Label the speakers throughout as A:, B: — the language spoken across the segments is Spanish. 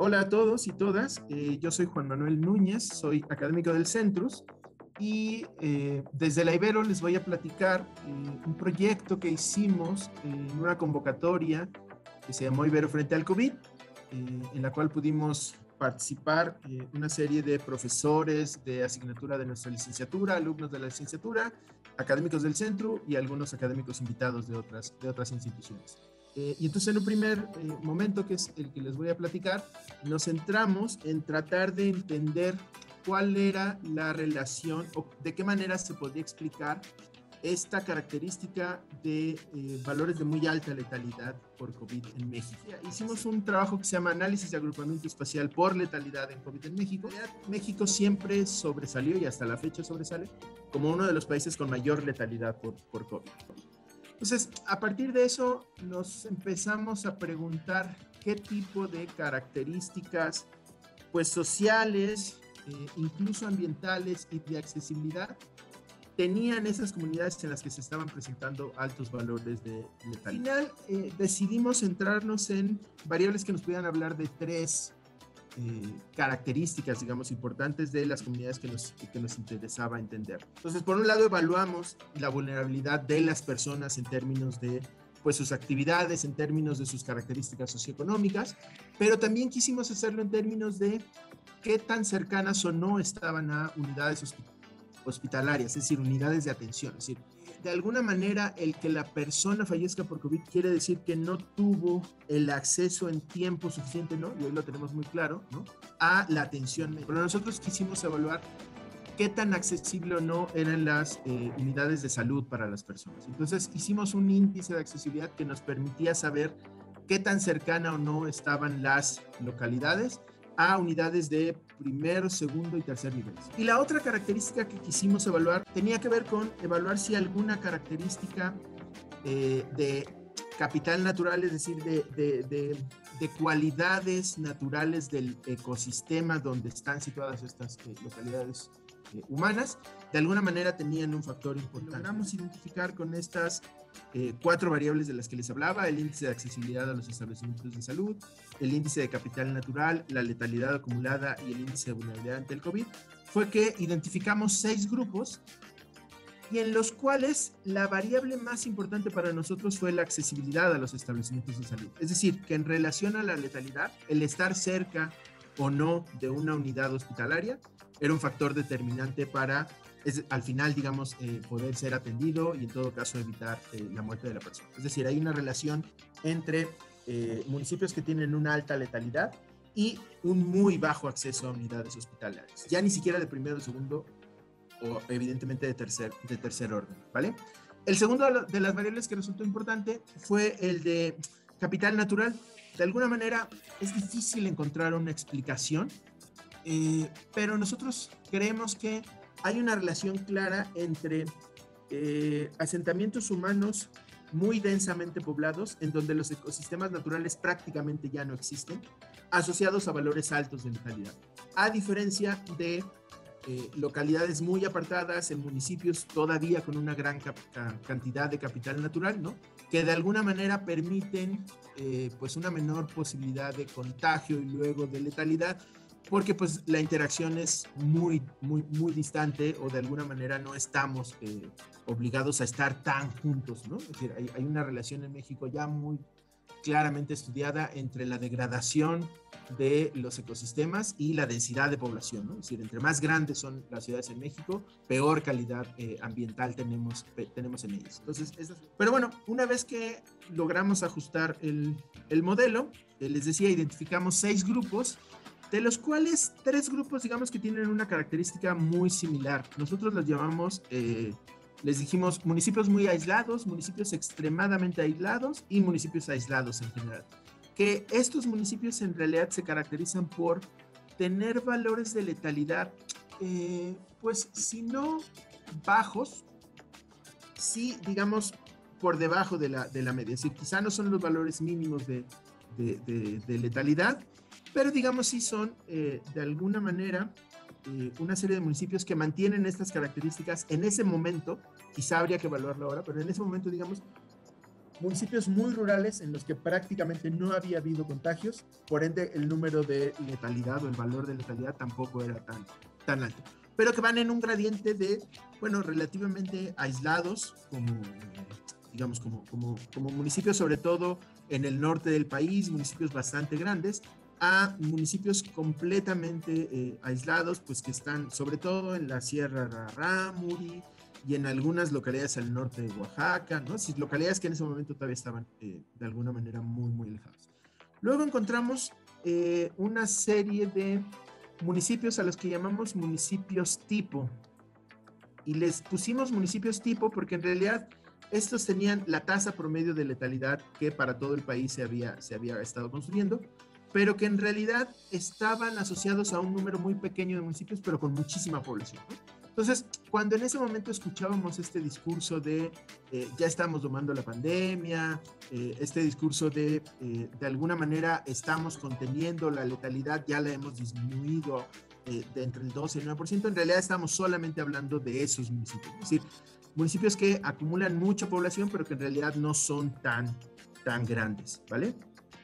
A: Hola a todos y todas, yo soy Juan Manuel Núñez, soy académico del Centrus y desde la Ibero les voy a platicar un proyecto que hicimos en una convocatoria que se llamó Ibero frente al COVID, en la cual pudimos participar una serie de profesores de asignatura de nuestra licenciatura, alumnos de la licenciatura, académicos del centro y algunos académicos invitados de otras instituciones. Y entonces en un primer momento, que es el que les voy a platicar, nos centramos en tratar de entender cuál era la relación o de qué manera se podía explicar esta característica de valores de muy alta letalidad por COVID en México. Hicimos un trabajo que se llama Análisis de Agrupamiento Espacial por Letalidad en COVID en México. México siempre sobresalió y hasta la fecha sobresale como uno de los países con mayor letalidad por COVID. Entonces, a partir de eso, nos empezamos a preguntar qué tipo de características, pues sociales, incluso ambientales y de accesibilidad, tenían esas comunidades en las que se estaban presentando altos valores de letalidad. Al final, decidimos centrarnos en variables que nos pudieran hablar de tres características, digamos, importantes de las comunidades que nos interesaba entender. Entonces, por un lado, evaluamos la vulnerabilidad de las personas en términos de pues, sus actividades, en términos de sus características socioeconómicas, pero también quisimos hacerlo en términos de qué tan cercanas o no estaban a unidades hospitalarias, es decir, unidades de atención. Es decir, de alguna manera, el que la persona fallezca por COVID quiere decir que no tuvo el acceso en tiempo suficiente, ¿no? Y hoy lo tenemos muy claro, ¿no? A la atención médica. Pero nosotros quisimos evaluar qué tan accesible o no eran las unidades de salud para las personas. Entonces, hicimos un índice de accesibilidad que nos permitía saber qué tan cercana o no estaban las localidades a unidades de primer, segundo y tercer nivel. Y la otra característica que quisimos evaluar tenía que ver con evaluar si alguna característica de capital natural, es decir, de cualidades naturales del ecosistema donde están situadas estas localidades humanas, de alguna manera tenían un factor importante. Logramos identificar con estas cuatro variables de las que les hablaba: el índice de accesibilidad a los establecimientos de salud, el índice de capital natural, la letalidad acumulada y el índice de vulnerabilidad ante el COVID. Fue que identificamos 6 grupos y en los cuales la variable más importante para nosotros fue la accesibilidad a los establecimientos de salud. Es decir, que en relación a la letalidad, el estar cerca o no de una unidad hospitalaria era un factor determinante para, al final, digamos, poder ser atendido y en todo caso evitar la muerte de la persona. Es decir, hay una relación entre municipios que tienen una alta letalidad y un muy bajo acceso a unidades hospitalarias, ya ni siquiera de primero o segundo o evidentemente de tercer orden, ¿vale? El segundo de las variables que resultó importante fue el de capital natural. De alguna manera es difícil encontrar una explicación, pero nosotros creemos que hay una relación clara entre asentamientos humanos muy densamente poblados, en donde los ecosistemas naturales prácticamente ya no existen, asociados a valores altos de letalidad, a diferencia de localidades muy apartadas en municipios todavía con una gran cantidad de capital natural, ¿no? Que de alguna manera permiten pues una menor posibilidad de contagio y luego de letalidad, porque pues la interacción es muy distante, o de alguna manera no estamos obligados a estar tan juntos, ¿no? Es decir, hay una relación en México ya muy claramente estudiada entre la degradación de los ecosistemas y la densidad de población, ¿no? Es decir, entre más grandes son las ciudades en México, peor calidad ambiental tenemos en ellas. Entonces, pero bueno, una vez que logramos ajustar el modelo, les decía, identificamos 6 grupos, de los cuales 3 grupos, digamos, que tienen una característica muy similar. Nosotros los llamamos, les dijimos, municipios muy aislados, municipios extremadamente aislados y municipios aislados en general. Que estos municipios en realidad se caracterizan por tener valores de letalidad, pues si no bajos, sí, digamos, por debajo de la media. Es decir, quizá no son los valores mínimos de letalidad, pero digamos sí son de alguna manera una serie de municipios que mantienen estas características en ese momento. Quizá habría que evaluarlo ahora, pero en ese momento, digamos, municipios muy rurales en los que prácticamente no había habido contagios, por ende el número de letalidad o el valor de letalidad tampoco era tan alto, pero que van en un gradiente de, bueno, relativamente aislados, como, digamos, como municipios, sobre todo en el norte del país, municipios bastante grandes, a municipios completamente aislados, pues que están sobre todo en la Sierra Rarámuri y en algunas localidades al norte de Oaxaca, ¿no? Sí, localidades que en ese momento todavía estaban de alguna manera muy, muy alejadas. Luego encontramos una serie de municipios a los que llamamos municipios tipo. Y les pusimos municipios tipo porque en realidad estos tenían la tasa promedio de letalidad que para todo el país se había estado construyendo, pero que en realidad estaban asociados a un número muy pequeño de municipios, pero con muchísima población, ¿no? Entonces, cuando en ese momento escuchábamos este discurso de ya estamos domando la pandemia, este discurso de alguna manera estamos conteniendo la letalidad, ya la hemos disminuido de entre el 12 y el 9%, en realidad estamos solamente hablando de esos municipios, es decir, municipios que acumulan mucha población, pero que en realidad no son tan grandes, ¿vale?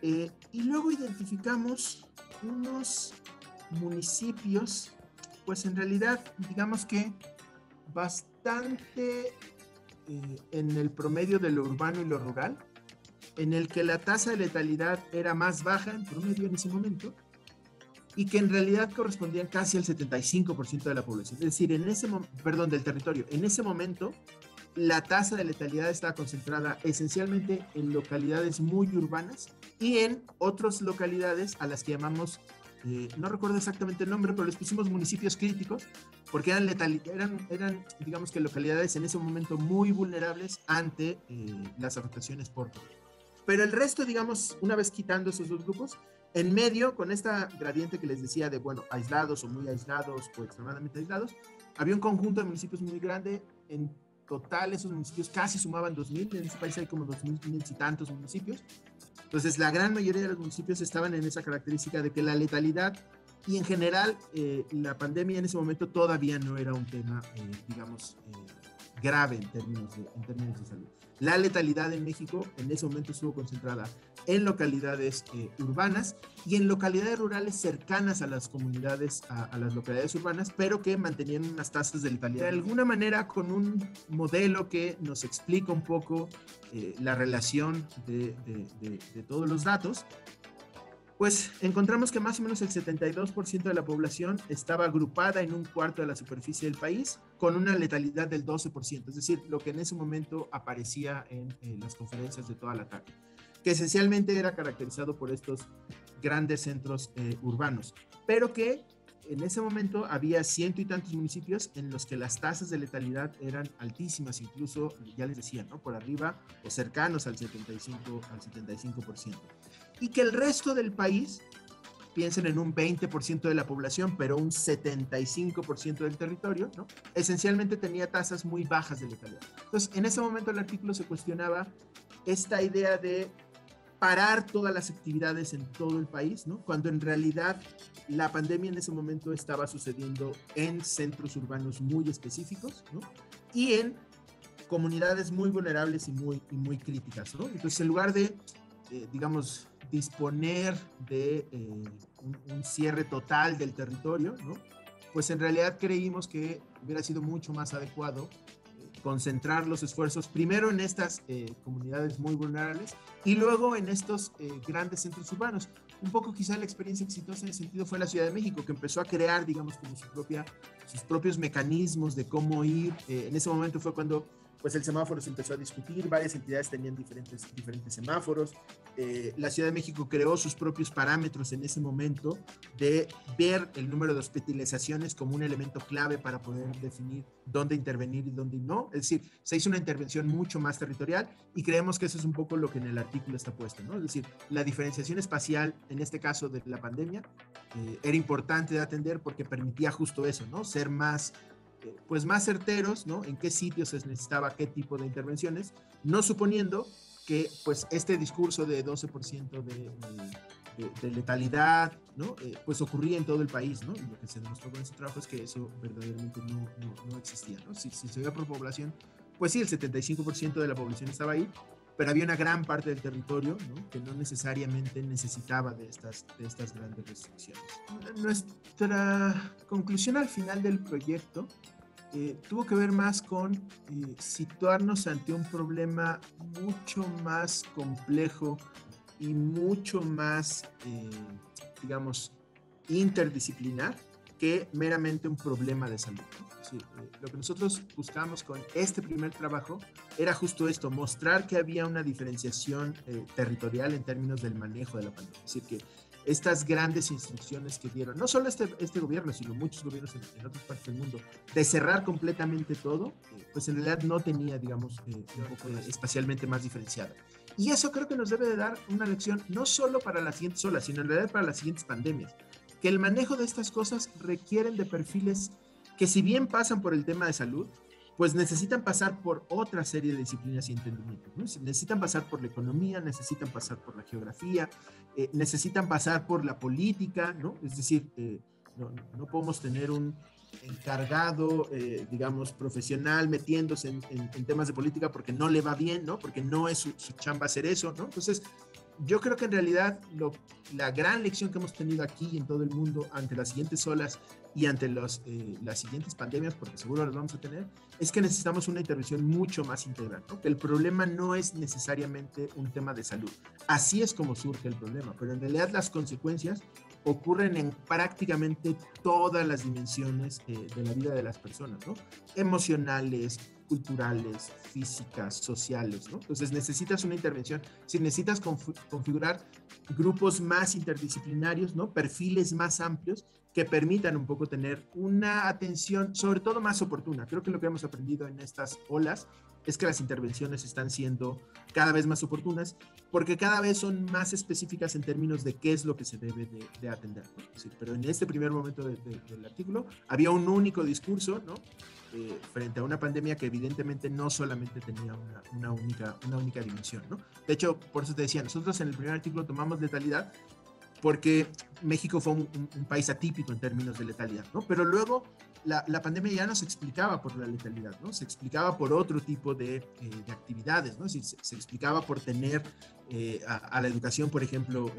A: Y luego identificamos unos municipios, pues en realidad, digamos que bastante en el promedio de lo urbano y lo rural, en el que la tasa de letalidad era más baja en promedio en ese momento, y que en realidad correspondían casi al 75% de la población, es decir, del territorio. En ese momento, la tasa de letalidad estaba concentrada esencialmente en localidades muy urbanas y en otras localidades a las que llamamos, no recuerdo exactamente el nombre, pero les pusimos municipios críticos, porque eran digamos que localidades en ese momento muy vulnerables ante las afectaciones por COVID. Pero el resto, digamos, una vez quitando esos dos grupos, en medio, con esta gradiente que les decía de, bueno, aislados o muy aislados o extremadamente aislados, había un conjunto de municipios muy grande. En total, esos municipios casi sumaban 2.000. En este país hay como 2.500 y tantos municipios. Entonces, la gran mayoría de los municipios estaban en esa característica de que la letalidad y en general la pandemia en ese momento todavía no era un tema, digamos, grave en términos de salud. La letalidad en México en ese momento estuvo concentrada en localidades urbanas y en localidades rurales cercanas a las comunidades, a las localidades urbanas, pero que mantenían unas tasas de letalidad de alguna manera, con un modelo que nos explica un poco la relación de todos los datos. Pues encontramos que más o menos el 72% de la población estaba agrupada en un cuarto de la superficie del país con una letalidad del 12%, es decir, lo que en ese momento aparecía en las conferencias de toda la tarde, que esencialmente era caracterizado por estos grandes centros urbanos, pero que en ese momento había ciento y tantos municipios en los que las tasas de letalidad eran altísimas, incluso, ya les decía, ¿no?, por arriba o cercanos al 75%. Y que el resto del país, piensen en un 20% de la población, pero un 75% del territorio, ¿no?, esencialmente tenía tasas muy bajas de letalidad. Entonces, en ese momento el artículo se cuestionaba esta idea de parar todas las actividades en todo el país, ¿no?, cuando en realidad la pandemia en ese momento estaba sucediendo en centros urbanos muy específicos, ¿no?, y en comunidades muy vulnerables y muy críticas, ¿no? Entonces, en lugar de, digamos, disponer de un cierre total del territorio, ¿no?, pues en realidad creímos que hubiera sido mucho más adecuado concentrar los esfuerzos primero en estas comunidades muy vulnerables y luego en estos grandes centros urbanos. Un poco quizá la experiencia exitosa en ese sentido fue la Ciudad de México, que empezó a crear, digamos, como sus propios mecanismos de cómo ir. En ese momento fue cuando pues el semáforo se empezó a discutir, varias entidades tenían diferentes semáforos. La Ciudad de México creó sus propios parámetros en ese momento de ver el número de hospitalizaciones como un elemento clave para poder definir dónde intervenir y dónde no. Es decir, se hizo una intervención mucho más territorial y creemos que eso es un poco lo que en el artículo está puesto, ¿no? Es decir, la diferenciación espacial, en este caso de la pandemia, era importante de atender porque permitía justo eso, ¿no?, ser más pues más certeros, ¿no?, en qué sitios se necesitaba qué tipo de intervenciones, no suponiendo que pues este discurso de 12% de letalidad, ¿no?, pues ocurría en todo el país, ¿no? Y lo que se demostró con ese trabajo es que eso verdaderamente no existía, ¿no? Si se veía por población, pues sí, el 75% de la población estaba ahí, pero había una gran parte del territorio, ¿no?, que no necesariamente necesitaba de estas grandes restricciones. Nuestra conclusión al final del proyecto tuvo que ver más con situarnos ante un problema mucho más complejo y mucho más, digamos, interdisciplinar que meramente un problema de salud, ¿no? Es decir, lo que nosotros buscamos con este primer trabajo era justo esto, mostrar que había una diferenciación territorial en términos del manejo de la pandemia. Es decir, que estas grandes instrucciones que dieron, no solo este gobierno, sino muchos gobiernos en otras partes del mundo, de cerrar completamente todo, pues en realidad no tenía, digamos, un poco espacialmente más diferenciada. Y eso creo que nos debe de dar una lección, no solo para las siguientes olas, sino en realidad para las siguientes pandemias, que el manejo de estas cosas requieren de perfiles que, si bien pasan por el tema de salud, pues necesitan pasar por otra serie de disciplinas y entendimientos, ¿no? Necesitan pasar por la economía, necesitan pasar por la geografía, necesitan pasar por la política, ¿no? Es decir, no podemos tener un encargado, digamos, profesional metiéndose en temas de política porque no le va bien, ¿no? Porque no es su chamba hacer eso, ¿no? Entonces, yo creo que en realidad la gran lección que hemos tenido aquí y en todo el mundo ante las siguientes olas y ante las siguientes pandemias, porque seguro las vamos a tener, es que necesitamos una intervención mucho más integral, ¿no? Que el problema no es necesariamente un tema de salud. Así es como surge el problema, pero en realidad las consecuencias ocurren en prácticamente todas las dimensiones de la vida de las personas, ¿no? Emocionales, culturales, físicas, sociales, ¿no? Entonces necesitas una intervención, si necesitas configurar grupos más interdisciplinarios, ¿no? Perfiles más amplios que permitan un poco tener una atención, sobre todo más oportuna. Creo que lo que hemos aprendido en estas olas es que las intervenciones están siendo cada vez más oportunas porque cada vez son más específicas en términos de qué es lo que se debe de atender, ¿no? Es decir, pero en este primer momento del artículo había un único discurso, ¿no? Frente a una pandemia que evidentemente no solamente tenía una única dimensión, ¿no? De hecho, por eso te decía, nosotros en el primer artículo tomamos letalidad porque México fue un país atípico en términos de letalidad, ¿no? Pero luego la pandemia ya no se explicaba por la letalidad, ¿no? Se explicaba por otro tipo de actividades, ¿no? Es decir, se explicaba por tener a la educación, por ejemplo,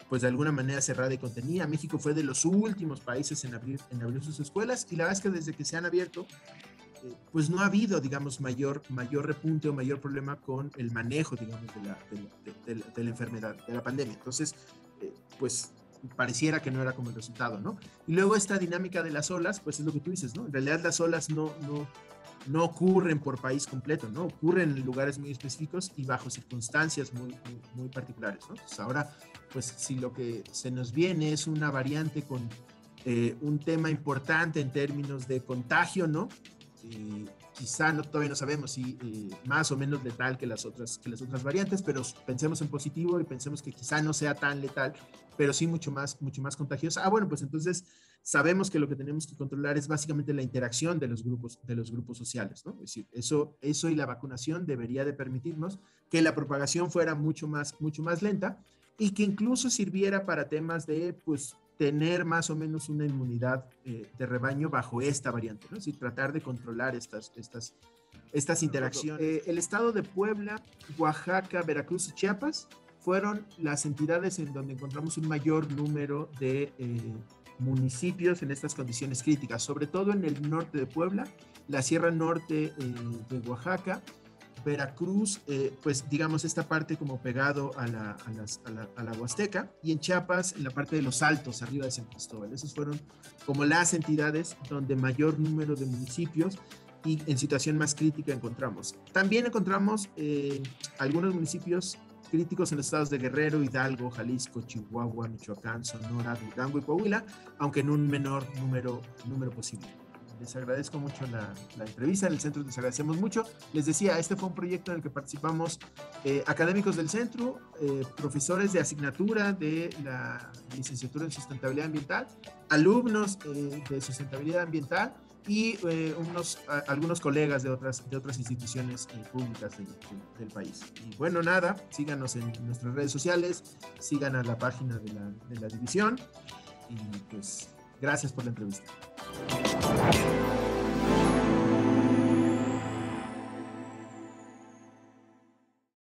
A: pues de alguna manera cerrada y contenida. México fue de los últimos países en abrir sus escuelas, y la verdad es que desde que se han abierto, pues no ha habido, digamos, mayor repunte o mayor problema con el manejo, digamos, de la enfermedad, de la pandemia. Entonces, pues pareciera que no era como el resultado, ¿no? Y luego esta dinámica de las olas, pues es lo que tú dices, ¿no? En realidad las olas no ocurren por país completo, ¿no? Ocurren en lugares muy específicos y bajo circunstancias muy particulares, ¿no? Entonces ahora, pues si lo que se nos viene es una variante con un tema importante en términos de contagio, ¿no? Quizá todavía no sabemos si más o menos letal que las otras variantes, pero pensemos en positivo y pensemos que quizá no sea tan letal, pero sí mucho más contagiosa. Bueno, pues entonces sabemos que lo que tenemos que controlar es básicamente la interacción de los grupos sociales, ¿no? Es decir, eso y la vacunación debería de permitirnos que la propagación fuera mucho más lenta y que incluso sirviera para temas de, pues, tener más o menos una inmunidad de rebaño bajo esta variante, ¿no? Es decir, tratar de controlar estas interacciones. El estado de Puebla, Oaxaca, Veracruz y Chiapas fueron las entidades en donde encontramos un mayor número de municipios en estas condiciones críticas, sobre todo en el norte de Puebla, la Sierra Norte de Oaxaca, Veracruz, pues digamos esta parte como pegado a la Huasteca, y en Chiapas en la parte de los Altos, arriba de San Cristóbal. Esas fueron como las entidades donde mayor número de municipios y en situación más crítica encontramos. También encontramos algunos municipios críticos en los estados de Guerrero, Hidalgo, Jalisco, Chihuahua, Michoacán, Sonora, Durango y Coahuila, aunque en un menor número posible. Les agradezco mucho la entrevista. En el centro les agradecemos mucho. Les decía, este fue un proyecto en el que participamos académicos del centro, profesores de asignatura de la licenciatura en sustentabilidad ambiental, alumnos de sustentabilidad ambiental y algunos colegas de otras instituciones públicas del país. Y bueno, nada, síganos en nuestras redes sociales, sigan a la página de la división, y pues gracias por la entrevista.